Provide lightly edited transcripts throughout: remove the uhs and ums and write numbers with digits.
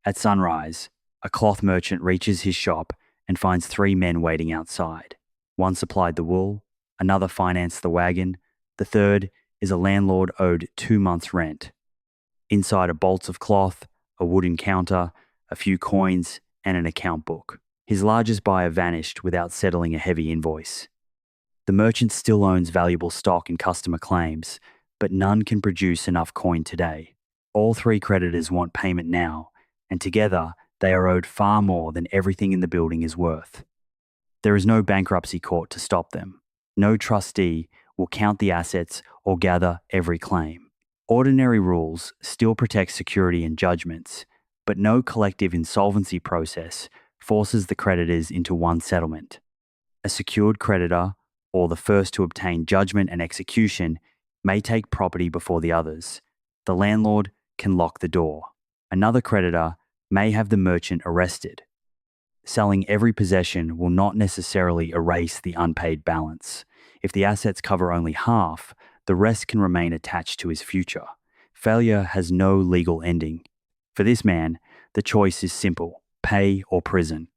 At sunrise, a cloth merchant reaches his shop and finds three men waiting outside. One supplied the wool, another financed the wagon, the third is a landlord owed 2 months' rent. Inside are bolts of cloth, a wooden counter, a few coins, and an account book. His largest buyer vanished without settling a heavy invoice. The merchant still owns valuable stock and customer claims, but none can produce enough coin today. All three creditors want payment now, and together they are owed far more than everything in the building is worth. There is no bankruptcy court to stop them. No trustee will count the assets or gather every claim. Ordinary rules still protect security and judgments, but no collective insolvency process forces the creditors into one settlement. A secured creditor, or the first to obtain judgment and execution, may take property before the others. The landlord can lock the door. Another creditor may have the merchant arrested. Selling every possession will not necessarily erase the unpaid balance. If the assets cover only half, the rest can remain attached to his future. Failure has no legal ending. For this man, the choice is simple: pay or prison.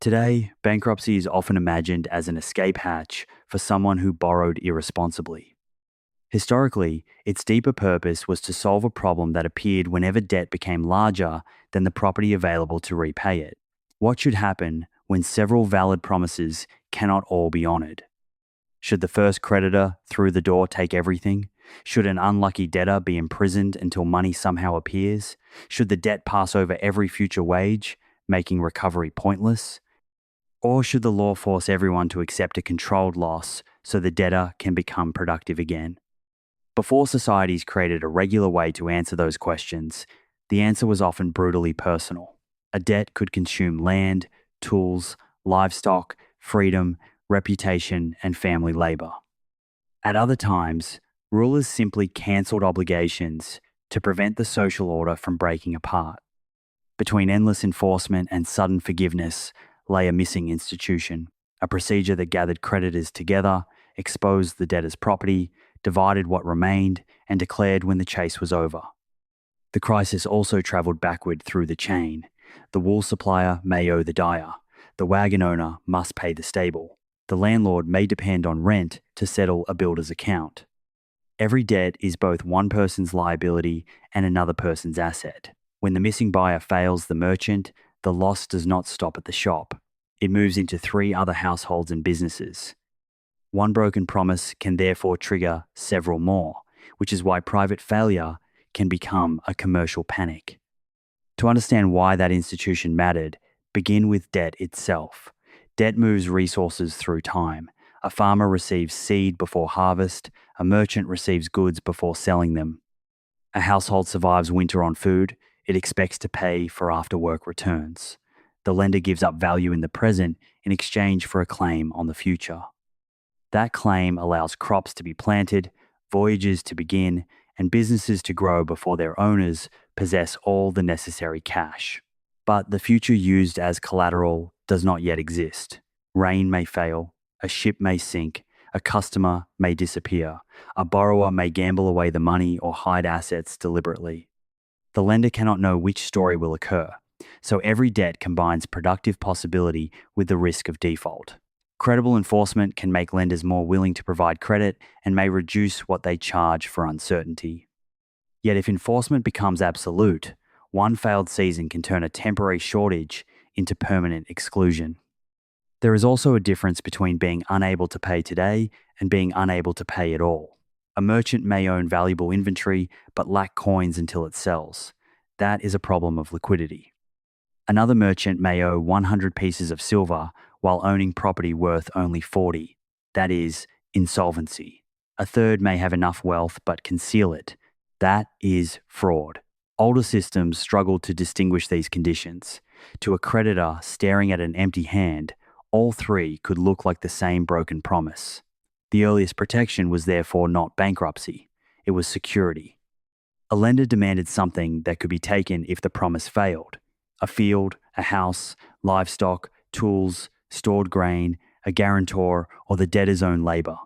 Today, bankruptcy is often imagined as an escape hatch for someone who borrowed irresponsibly. Historically, its deeper purpose was to solve a problem that appeared whenever debt became larger than the property available to repay it. What should happen when several valid promises cannot all be honored? Should the first creditor through the door take everything? Should an unlucky debtor be imprisoned until money somehow appears? Should the debt pass over every future wage, making recovery pointless? Or should the law force everyone to accept a controlled loss so the debtor can become productive again? Before societies created a regular way to answer those questions, the answer was often brutally personal. A debt could consume land, tools, livestock, freedom, reputation, and family labor. At other times, rulers simply cancelled obligations to prevent the social order from breaking apart. Between endless enforcement and sudden forgiveness lay a missing institution, a procedure that gathered creditors together, exposed the debtor's property, divided what remained, and declared when the chase was over. The crisis also travelled backward through the chain. The wool supplier may owe the dyer. The wagon owner must pay the stable. The landlord may depend on rent to settle a builder's account. Every debt is both one person's liability and another person's asset. When the missing buyer fails the merchant, the loss does not stop at the shop. It moves into 3 other households and businesses. One broken promise can therefore trigger several more, which is why private failure can become a commercial panic. To understand why that institution mattered, begin with debt itself. Debt moves resources through time. A farmer receives seed before harvest. A merchant receives goods before selling them. A household survives winter on food. It expects to pay for after-work returns. The lender gives up value in the present in exchange for a claim on the future. That claim allows crops to be planted, voyages to begin, and businesses to grow before their owners possess all the necessary cash. But the future used as collateral does not yet exist. Rain may fail, a ship may sink, a customer may disappear, a borrower may gamble away the money or hide assets deliberately. The lender cannot know which story will occur, so every debt combines productive possibility with the risk of default. Credible enforcement can make lenders more willing to provide credit and may reduce what they charge for uncertainty. Yet if enforcement becomes absolute, one failed season can turn a temporary shortage into permanent exclusion. There is also a difference between being unable to pay today and being unable to pay at all. A merchant may own valuable inventory but lack coins until it sells. That is a problem of liquidity. Another merchant may owe 100 pieces of silver while owning property worth only 40. That is insolvency. A third may have enough wealth but conceal it. That is fraud. Older systems struggled to distinguish these conditions. To a creditor staring at an empty hand, all three could look like the same broken promise. The earliest protection was therefore not bankruptcy. It was security. A lender demanded something that could be taken if the promise failed. A field, a house, livestock, tools, stored grain, a guarantor, or the debtor's own labor.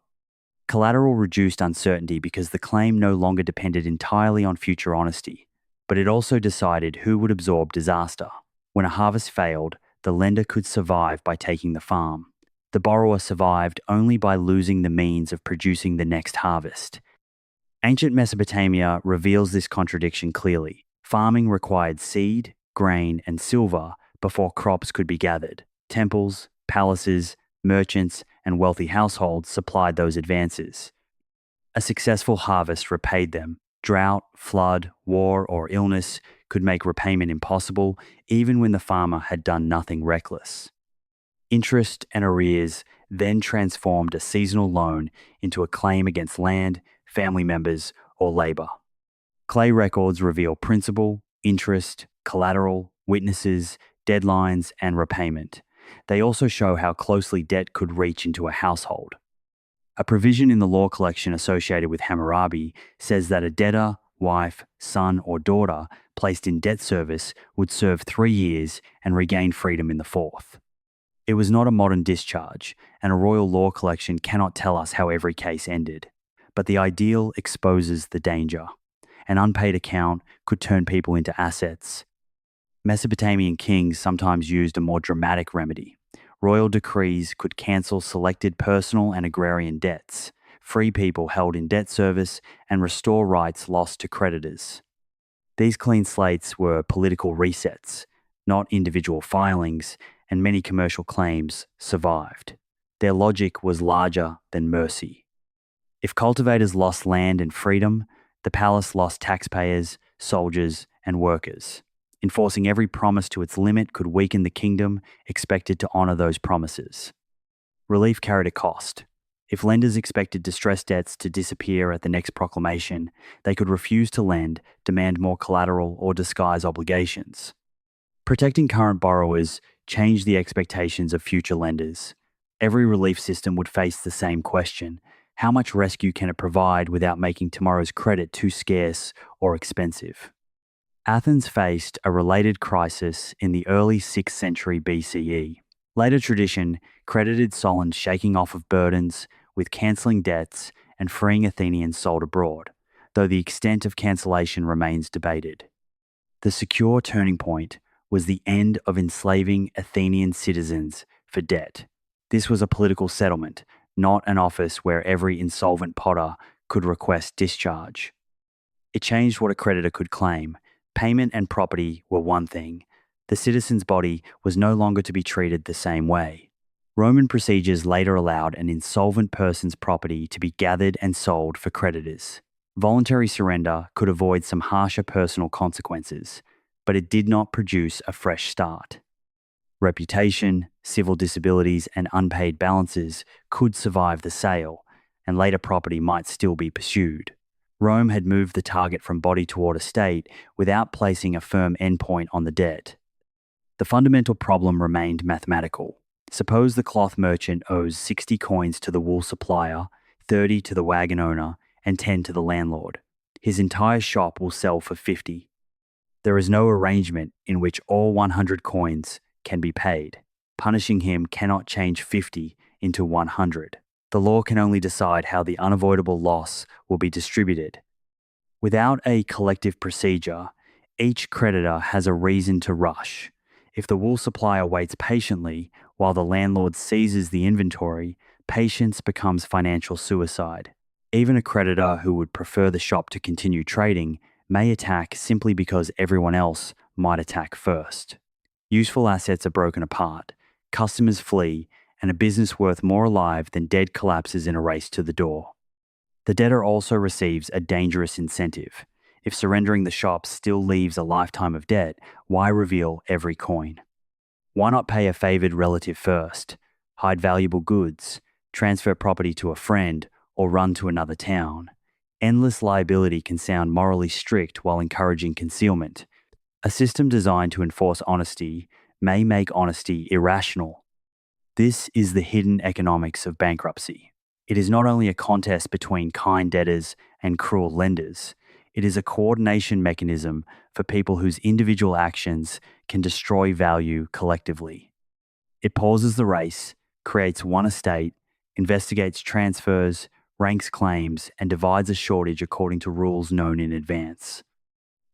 Collateral reduced uncertainty because the claim no longer depended entirely on future honesty. but it also decided who would absorb disaster. When a harvest failed, the lender could survive by taking the farm. The borrower survived only by losing the means of producing the next harvest. Ancient Mesopotamia reveals this contradiction clearly. Farming required seed, grain, and silver before crops could be gathered. Temples, palaces, merchants, and wealthy households supplied those advances. A successful harvest repaid them. Drought, flood, war, or illness could make repayment impossible, even when the farmer had done nothing reckless. Interest and arrears then transformed a seasonal loan into a claim against land, family members, or labor. Clay records reveal principal, interest, collateral, witnesses, deadlines, and repayment. They also show how closely debt could reach into a household. A provision in the law collection associated with Hammurabi says that a debtor, wife, son, or daughter placed in debt service would serve 3 years and regain freedom in the fourth. It was not a modern discharge, and a royal law collection cannot tell us how every case ended. But the ideal exposes the danger. An unpaid account could turn people into assets. Mesopotamian kings sometimes used a more dramatic remedy. Royal decrees could cancel selected personal and agrarian debts, free people held in debt service, and restore rights lost to creditors. These clean slates were political resets, not individual filings, and many commercial claims survived. Their logic was larger than mercy. If cultivators lost land and freedom, the palace lost taxpayers, soldiers, and workers. Enforcing every promise to its limit could weaken the kingdom expected to honor those promises. Relief carried a cost. If lenders expected distressed debts to disappear at the next proclamation, they could refuse to lend, demand more collateral, or disguise obligations. Protecting current borrowers changed the expectations of future lenders. Every relief system would face the same question: how much rescue can it provide without making tomorrow's credit too scarce or expensive? Athens faced a related crisis in the early 6th century BCE. Later tradition credited Solon shaking off of burdens with cancelling debts and freeing Athenians sold abroad, though the extent of cancellation remains debated. The secure turning point was the end of enslaving Athenian citizens for debt. This was a political settlement, not an office where every insolvent potter could request discharge. It changed what a creditor could claim. Payment and property were one thing. The citizen's body was no longer to be treated the same way. Roman procedures later allowed an insolvent person's property to be gathered and sold for creditors. Voluntary surrender could avoid some harsher personal consequences, but it did not produce a fresh start. Reputation, civil disabilities, and unpaid balances could survive the sale, and later property might still be pursued. Rome had moved the target from body toward estate without placing a firm endpoint on the debt. The fundamental problem remained mathematical. Suppose the cloth merchant owes 60 coins to the wool supplier, 30 to the wagon owner, and 10 to the landlord. His entire shop will sell for 50. There is no arrangement in which all 100 coins can be paid. Punishing him cannot change 50 into 100. The law can only decide how the unavoidable loss will be distributed. Without a collective procedure, each creditor has a reason to rush. If the wool supplier waits patiently while the landlord seizes the inventory, patience becomes financial suicide. Even a creditor who would prefer the shop to continue trading may attack simply because everyone else might attack first. Useful assets are broken apart, customers flee, and a business worth more alive than dead collapses in a race to the door. The debtor also receives a dangerous incentive. If surrendering the shop still leaves a lifetime of debt, why reveal every coin? Why not pay a favored relative first, hide valuable goods, transfer property to a friend, or run to another town? Endless liability can sound morally strict while encouraging concealment. A system designed to enforce honesty may make honesty irrational. This is the hidden economics of bankruptcy. It is not only a contest between kind debtors and cruel lenders, it is a coordination mechanism for people whose individual actions can destroy value collectively. It pauses the race, creates one estate, investigates transfers, ranks claims, and divides a shortage according to rules known in advance.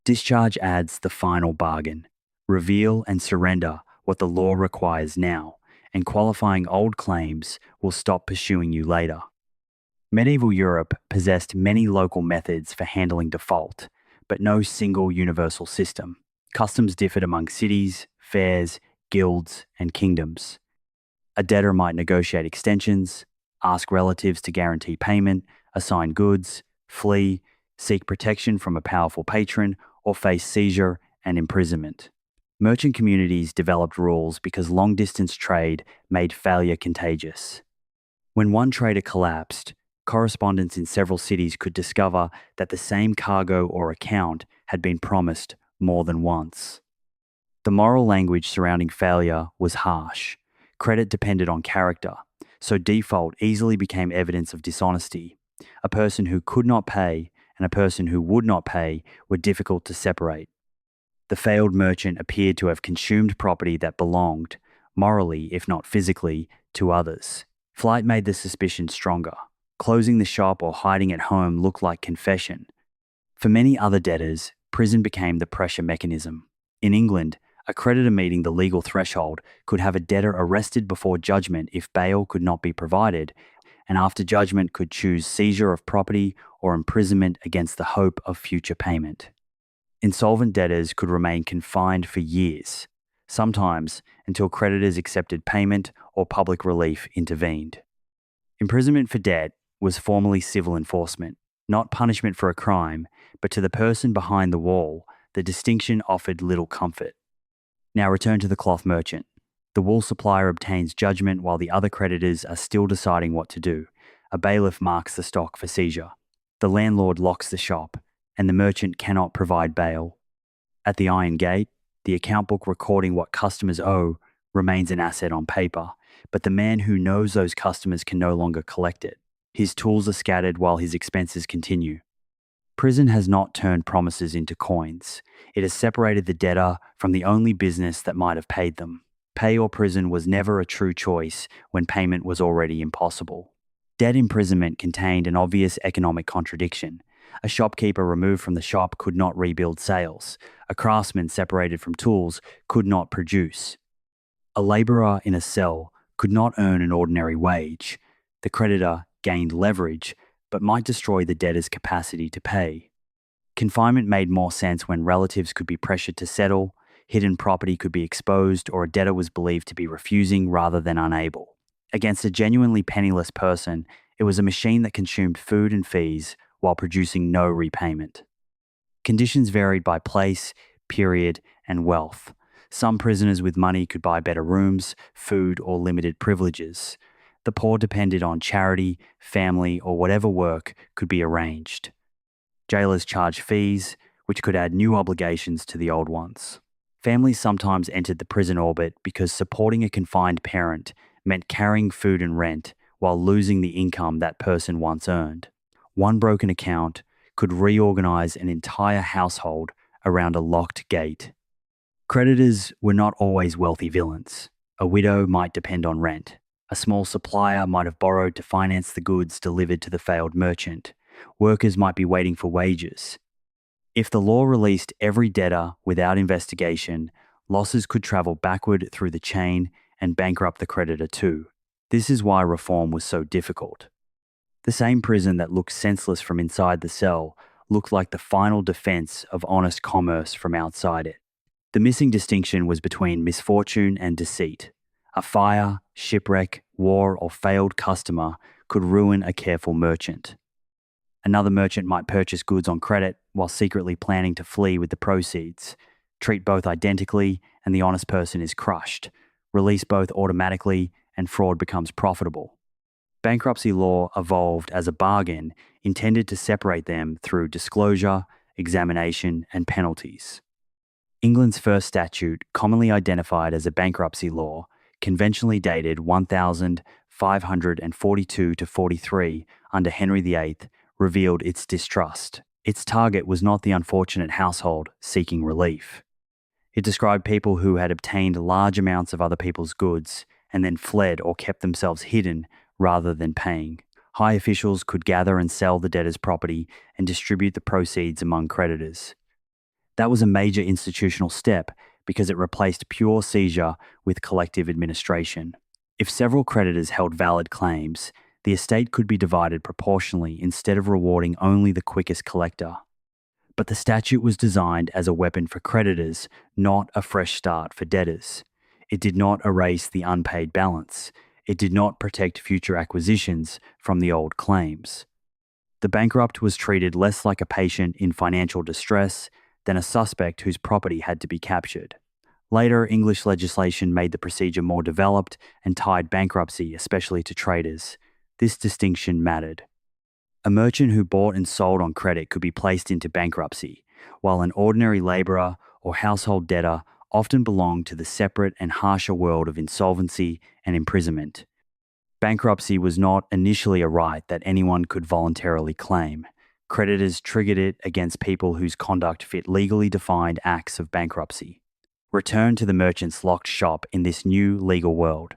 Discharge adds the final bargain. Reveal and surrender what the law requires now, and qualifying old claims will stop pursuing you later. Medieval Europe possessed many local methods for handling default, but no single universal system. Customs differed among cities, fairs, guilds, and kingdoms. A debtor might negotiate extensions, ask relatives to guarantee payment, assign goods, flee, seek protection from a powerful patron, or face seizure and imprisonment. Merchant communities developed rules because long-distance trade made failure contagious. When one trader collapsed, correspondents in several cities could discover that the same cargo or account had been promised more than once. The moral language surrounding failure was harsh. Credit depended on character, so default easily became evidence of dishonesty. A person who could not pay and a person who would not pay were difficult to separate. The failed merchant appeared to have consumed property that belonged, morally if not physically, to others. Flight made the suspicion stronger. Closing the shop or hiding at home looked like confession. For many other debtors, prison became the pressure mechanism. In England, a creditor meeting the legal threshold could have a debtor arrested before judgment if bail could not be provided, and after judgment could choose seizure of property or imprisonment against the hope of future payment. Insolvent debtors could remain confined for years, sometimes until creditors accepted payment or public relief intervened. Imprisonment for debt was formally civil enforcement, not punishment for a crime, but to the person behind the wall, the distinction offered little comfort. Now return to the cloth merchant. The wool supplier obtains judgment while the other creditors are still deciding what to do. A bailiff marks the stock for seizure. The landlord locks the shop, and the merchant cannot provide bail. At the iron gate, the account book recording what customers owe remains an asset on paper, but the man who knows those customers can no longer collect it. His tools are scattered while his expenses continue. Prison has not turned promises into coins. It has separated the debtor from the only business that might have paid them. Pay or prison was never a true choice when payment was already impossible. Debt imprisonment contained an obvious economic contradiction. A shopkeeper removed from the shop could not rebuild sales. A craftsman separated from tools could not produce. A labourer in a cell could not earn an ordinary wage. The creditor gained leverage, but might destroy the debtor's capacity to pay. Confinement made more sense when relatives could be pressured to settle, hidden property could be exposed, or a debtor was believed to be refusing rather than unable. Against a genuinely penniless person, it was a machine that consumed food and fees while producing no repayment. Conditions varied by place, period, and wealth. Some prisoners with money could buy better rooms, food, or limited privileges. The poor depended on charity, family, or whatever work could be arranged. Jailers charged fees, which could add new obligations to the old ones. Families sometimes entered the prison orbit because supporting a confined parent meant carrying food and rent while losing the income that person once earned. One broken account could reorganize an entire household around a locked gate. Creditors were not always wealthy villains. A widow might depend on rent. A small supplier might have borrowed to finance the goods delivered to the failed merchant. Workers might be waiting for wages. If the law released every debtor without investigation, losses could travel backward through the chain and bankrupt the creditor too. This is why reform was so difficult. The same prison that looked senseless from inside the cell looked like the final defense of honest commerce from outside it. The missing distinction was between misfortune and deceit. A fire, shipwreck, war, or failed customer could ruin a careful merchant. Another merchant might purchase goods on credit while secretly planning to flee with the proceeds. Treat both identically and the honest person is crushed. Release both automatically and fraud becomes profitable. Bankruptcy law evolved as a bargain intended to separate them through disclosure, examination, and penalties. England's first statute, commonly identified as a bankruptcy law, conventionally dated 1542-43 under Henry VIII, revealed its distrust. Its target was not the unfortunate household seeking relief. It described people who had obtained large amounts of other people's goods and then fled or kept themselves hidden rather than paying. High officials could gather and sell the debtor's property and distribute the proceeds among creditors. That was a major institutional step because it replaced pure seizure with collective administration. If several creditors held valid claims, the estate could be divided proportionally instead of rewarding only the quickest collector. But the statute was designed as a weapon for creditors, not a fresh start for debtors. It did not erase the unpaid balance. It did not protect future acquisitions from the old claims. The bankrupt was treated less like a patient in financial distress than a suspect whose property had to be captured. Later, English legislation made the procedure more developed and tied bankruptcy especially to traders. This distinction mattered. A merchant who bought and sold on credit could be placed into bankruptcy, while an ordinary labourer or household debtor often belonged to the separate and harsher world of insolvency and imprisonment. Bankruptcy was not initially a right that anyone could voluntarily claim. Creditors triggered it against people whose conduct fit legally defined acts of bankruptcy. Return to the merchant's locked shop in this new legal world.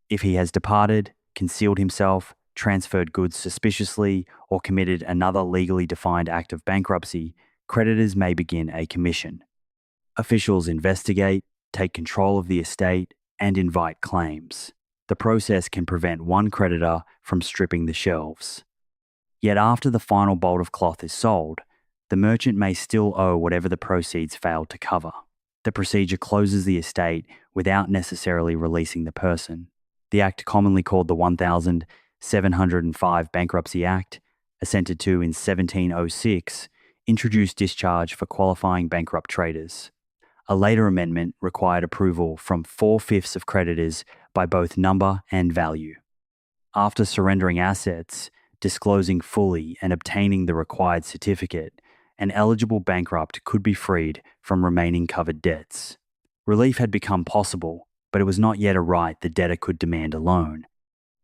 If he has departed, concealed himself, transferred goods suspiciously, or committed another legally defined act of bankruptcy, creditors may begin a commission. Officials investigate, take control of the estate, and invite claims. The process can prevent one creditor from stripping the shelves. Yet after the final bolt of cloth is sold, the merchant may still owe whatever the proceeds failed to cover. The procedure closes the estate without necessarily releasing the person. The act, commonly called the 1705 Bankruptcy Act, assented to in 1706, introduced discharge for qualifying bankrupt traders. A later amendment required approval from 4/5 of creditors by both number and value. After surrendering assets, disclosing fully and obtaining the required certificate, an eligible bankrupt could be freed from remaining covered debts. Relief had become possible, but it was not yet a right the debtor could demand alone.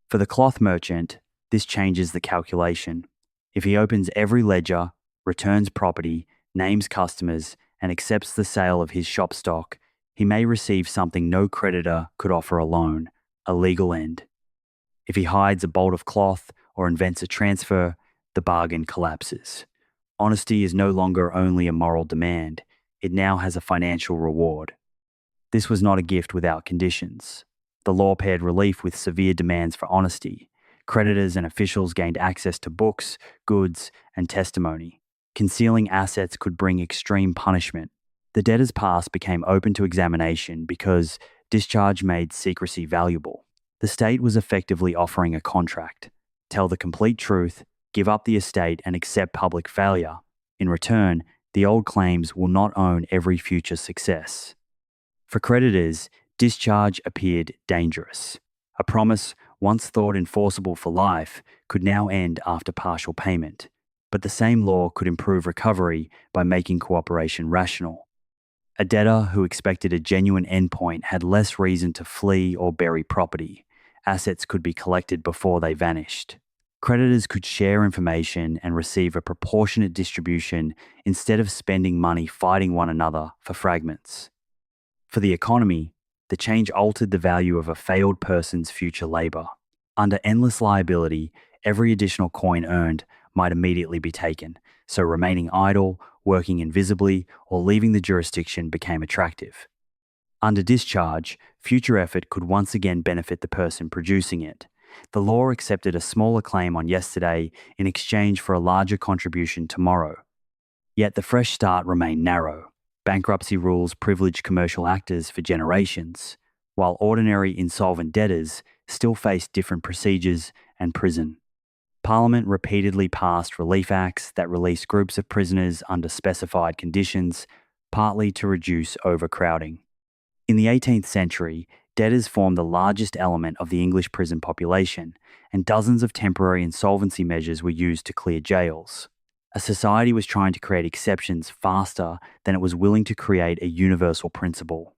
For the cloth merchant, this changes the calculation. If he opens every ledger, returns property, names customers, and accepts the sale of his shop stock, he may receive something no creditor could offer alone, a legal end. If he hides a bolt of cloth or invents a transfer, the bargain collapses. Honesty is no longer only a moral demand, it now has a financial reward. This was not a gift without conditions. The law paired relief with severe demands for honesty. Creditors and officials gained access to books, goods, and testimony. Concealing assets could bring extreme punishment. The debtor's past became open to examination because discharge made secrecy valuable. The state was effectively offering a contract. Tell the complete truth, give up the estate, and accept public failure. In return, the old claims will not own every future success. For creditors, discharge appeared dangerous. A promise, once thought enforceable for life, could now end after partial payment. But the same law could improve recovery by making cooperation rational. A debtor who expected a genuine endpoint had less reason to flee or bury property. Assets could be collected before they vanished. Creditors could share information and receive a proportionate distribution instead of spending money fighting one another for fragments. For the economy, the change altered the value of a failed person's future labour. Under endless liability, every additional coin earned might immediately be taken, so remaining idle, working invisibly, or leaving the jurisdiction became attractive. Under discharge, future effort could once again benefit the person producing it. The law accepted a smaller claim on yesterday in exchange for a larger contribution tomorrow. Yet the fresh start remained narrow. Bankruptcy rules privileged commercial actors for generations, while ordinary insolvent debtors still faced different procedures and prison. Parliament repeatedly passed relief acts that released groups of prisoners under specified conditions, partly to reduce overcrowding. In the 18th century, debtors formed the largest element of the English prison population, and dozens of temporary insolvency measures were used to clear jails. A society was trying to create exceptions faster than it was willing to create a universal principle.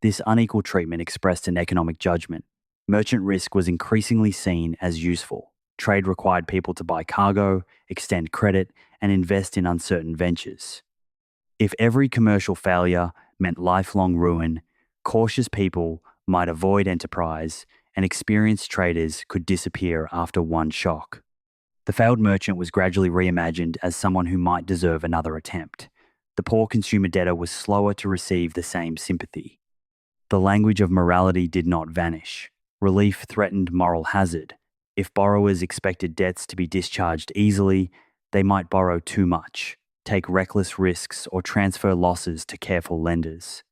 This unequal treatment expressed an economic judgment. Merchant risk was increasingly seen as useful. Trade required people to buy cargo, extend credit, and invest in uncertain ventures. If every commercial failure meant lifelong ruin, cautious people might avoid enterprise, and experienced traders could disappear after one shock. The failed merchant was gradually reimagined as someone who might deserve another attempt. The poor consumer debtor was slower to receive the same sympathy. The language of morality did not vanish. Relief threatened moral hazard. If borrowers expected debts to be discharged easily, they might borrow too much, take reckless risks, or transfer losses to careful lenders.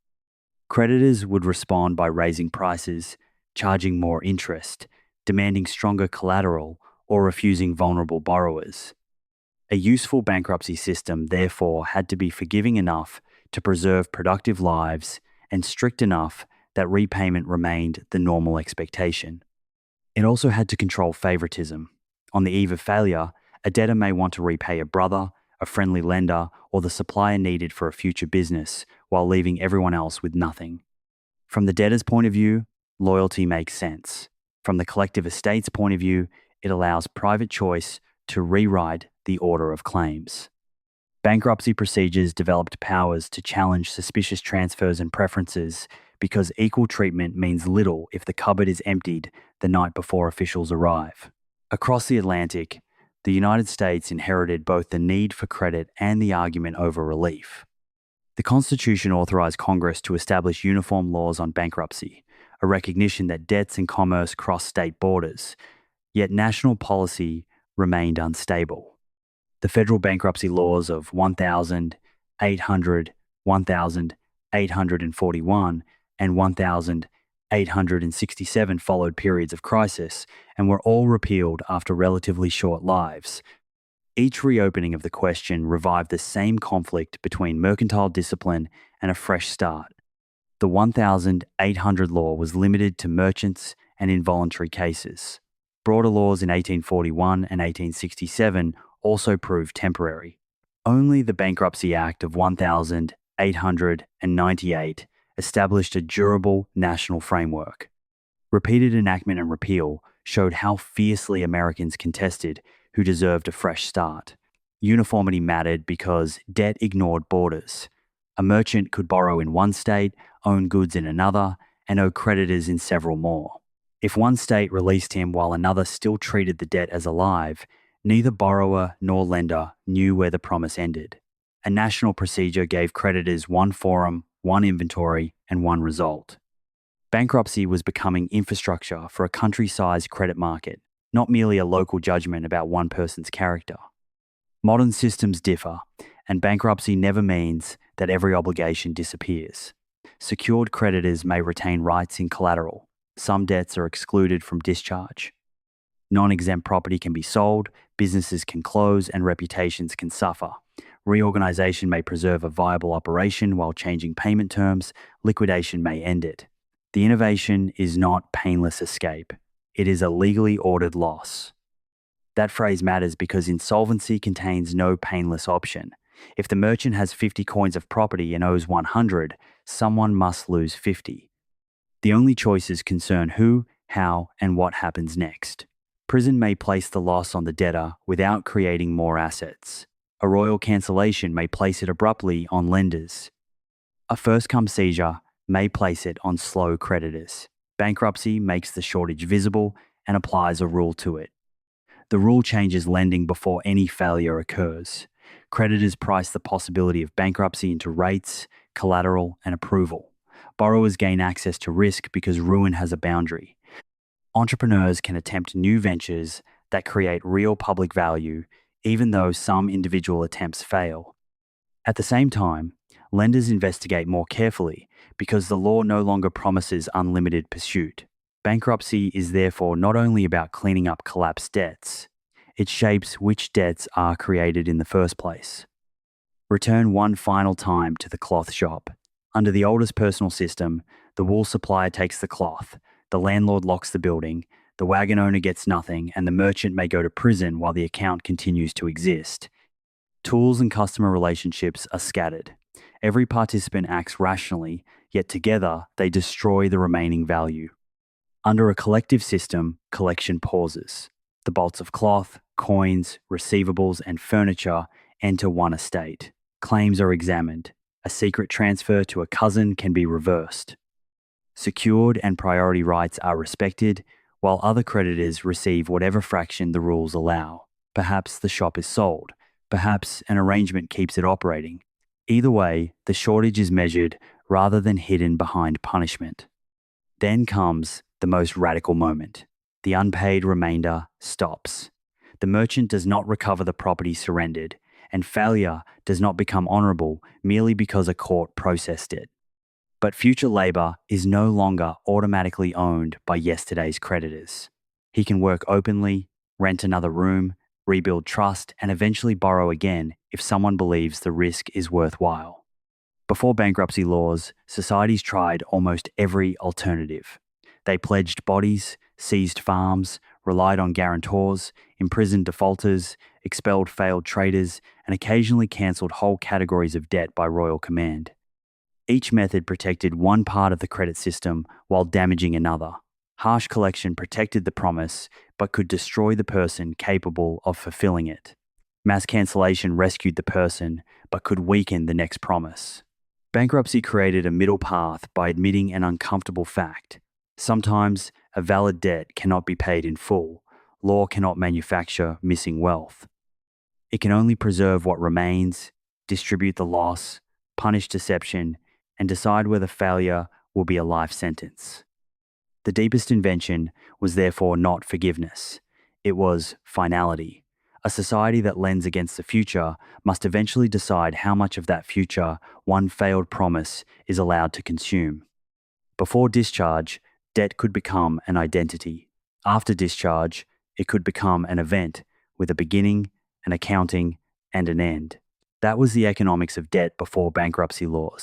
Creditors would respond by raising prices, charging more interest, demanding stronger collateral, or refusing vulnerable borrowers. A useful bankruptcy system, therefore, had to be forgiving enough to preserve productive lives and strict enough that repayment remained the normal expectation. It also had to control favoritism. On the eve of failure, a debtor may want to repay a brother, a friendly lender, or the supplier needed for a future business, while leaving everyone else with nothing. From the debtor's point of view, loyalty makes sense. From the collective estate's point of view, it allows private choice to rewrite the order of claims. Bankruptcy procedures developed powers to challenge suspicious transfers and preferences because equal treatment means little if the cupboard is emptied the night before officials arrive. Across the Atlantic, the United States inherited both the need for credit and the argument over relief. The Constitution authorized Congress to establish uniform laws on bankruptcy, a recognition that debts and commerce cross state borders, yet national policy remained unstable. The federal bankruptcy laws of 1800, 1841, and 1867 followed periods of crisis and were all repealed after relatively short lives. Each reopening of the question revived the same conflict between mercantile discipline and a fresh start. The 1800 law was limited to merchants and involuntary cases. Broader laws in 1841 and 1867 also proved temporary. Only the Bankruptcy Act of 1898 established a durable national framework. Repeated enactment and repeal showed how fiercely Americans contested who deserved a fresh start. Uniformity mattered because debt ignored borders. A merchant could borrow in one state, own goods in another, and owe creditors in several more. If one state released him while another still treated the debt as alive, neither borrower nor lender knew where the promise ended. A national procedure gave creditors one forum, one inventory, and one result. Bankruptcy was becoming infrastructure for a country-sized credit market, not merely a local judgment about one person's character. Modern systems differ, and bankruptcy never means that every obligation disappears. Secured creditors may retain rights in collateral. Some debts are excluded from discharge. Non-exempt property can be sold, businesses can close, and reputations can suffer. Reorganization may preserve a viable operation while changing payment terms. Liquidation may end it. The innovation is not painless escape. It is a legally ordered loss. That phrase matters because insolvency contains no painless option. If the merchant has 50 coins of property and owes 100, someone must lose 50. The only choices concern who, how, and what happens next. Prison may place the loss on the debtor without creating more assets. A royal cancellation may place it abruptly on lenders. A first-come seizure may place it on slow creditors. Bankruptcy makes the shortage visible and applies a rule to it. The rule changes lending before any failure occurs. Creditors price the possibility of bankruptcy into rates, collateral, and approval. Borrowers gain access to risk because ruin has a boundary. Entrepreneurs can attempt new ventures that create real public value, even though some individual attempts fail. At the same time, lenders investigate more carefully because the law no longer promises unlimited pursuit. Bankruptcy is therefore not only about cleaning up collapsed debts, it shapes which debts are created in the first place. Return one final time to the cloth shop. Under the oldest personal system, the wool supplier takes the cloth, the landlord locks the building, the wagon owner gets nothing, and the merchant may go to prison while the account continues to exist. Tools and customer relationships are scattered. Every participant acts rationally, yet together they destroy the remaining value. Under a collective system, collection pauses. The bolts of cloth, coins, receivables, and furniture enter one estate. Claims are examined. A secret transfer to a cousin can be reversed. Secured and priority rights are respected, while other creditors receive whatever fraction the rules allow. Perhaps the shop is sold. Perhaps an arrangement keeps it operating. Either way, the shortage is measured rather than hidden behind punishment. Then comes the most radical moment. The unpaid remainder stops. The merchant does not recover the property surrendered, and failure does not become honourable merely because a court processed it. But future labour is no longer automatically owned by yesterday's creditors. He can work openly, rent another room, rebuild trust, and eventually borrow again if someone believes the risk is worthwhile. Before bankruptcy laws, societies tried almost every alternative. They pledged bodies, seized farms, relied on guarantors, imprisoned defaulters, expelled failed traders, and occasionally cancelled whole categories of debt by royal command. Each method protected one part of the credit system while damaging another. Harsh collection protected the promise, but could destroy the person capable of fulfilling it. Mass cancellation rescued the person, but could weaken the next promise. Bankruptcy created a middle path by admitting an uncomfortable fact. Sometimes a valid debt cannot be paid in full. Law cannot manufacture missing wealth. It can only preserve what remains, distribute the loss, punish deception, and decide whether failure will be a life sentence. The deepest invention was therefore not forgiveness. It was finality. A society that lends against the future must eventually decide how much of that future one failed promise is allowed to consume. Before discharge, debt could become an identity. After discharge, it could become an event with a beginning, an accounting, and an end. That was the economics of debt before bankruptcy laws.